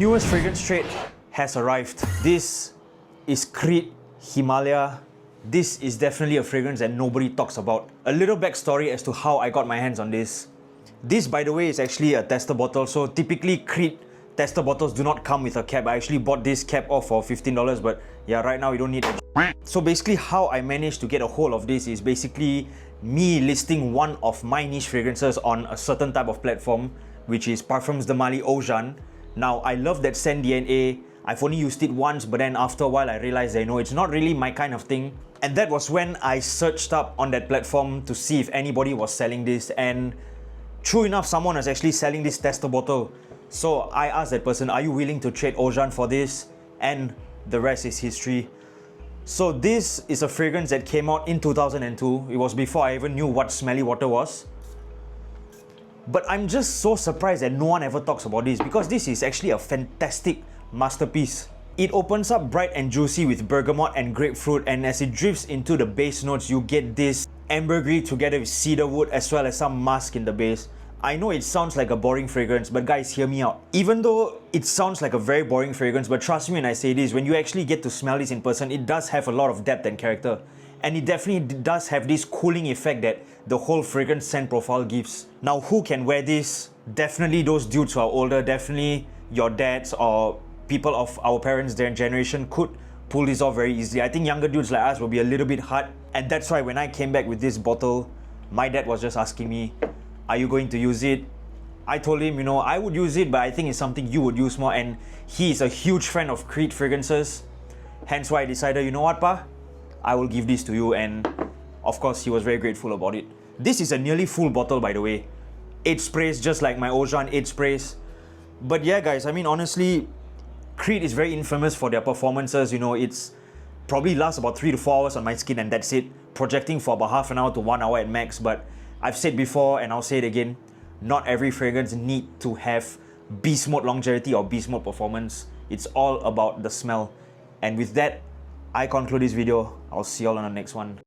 newest fragrance trade has arrived. This is Creed Himalaya. This is definitely a fragrance that nobody talks about. A little backstory as to how I got my hands on this. This, by the way, is actually a tester bottle. So typically Creed tester bottles do not come with a cap. I actually bought this cap off for $15, but yeah, right now you don't need it. So basically how I managed to get a hold of this is basically me listing one of my niche fragrances on a certain type of platform, which is Parfums de Mali Oajan. Now, I love that scent DNA. I've only used it once, but then after a while I realized that, it's not really my kind of thing. And that was when I searched up on that platform to see if anybody was selling this, and true enough, someone was actually selling this tester bottle. So I asked that person, are you willing to trade Oajan for this? And the rest is history. So this is a fragrance that came out in 2002. It was before I even knew what smelly water was. But I'm just so surprised that no one ever talks about this, because this is actually a fantastic masterpiece. It opens up bright and juicy with bergamot and grapefruit, and as it drifts into the base notes, you get this ambergris together with cedarwood as well as some musk in the base. I know it sounds like a boring fragrance, but guys, hear me out. Even though it sounds like a very boring fragrance, but trust me when I say this, when you actually get to smell this in person, it does have a lot of depth and character. And it definitely does have this cooling effect that the whole fragrance scent profile gives. Now, who can wear this? Definitely those dudes who are older, definitely your dads or people of our parents' their generation could pull this off very easily. I think younger dudes like us will be a little bit hard. And that's why when I came back with this bottle, my dad was just asking me, are you going to use it? I told him, I would use it, but I think it's something you would use more. And he is a huge fan of Creed fragrances. Hence why I decided, you know what, Pa? I will give this to you. And of course, he was very grateful about it. This is a nearly full bottle, by the way. 8 sprays, just like my Oajan 8 sprays. But yeah, guys, I mean, honestly, Creed is very infamous for their performances. It's probably lasts about 3 to 4 hours on my skin, and that's it. Projecting for about half an hour to 1 hour at max. But I've said before, and I'll say it again, not every fragrance need to have beast mode longevity or beast mode performance. It's all about the smell. And with that, I conclude this video. I'll see you all on the next one.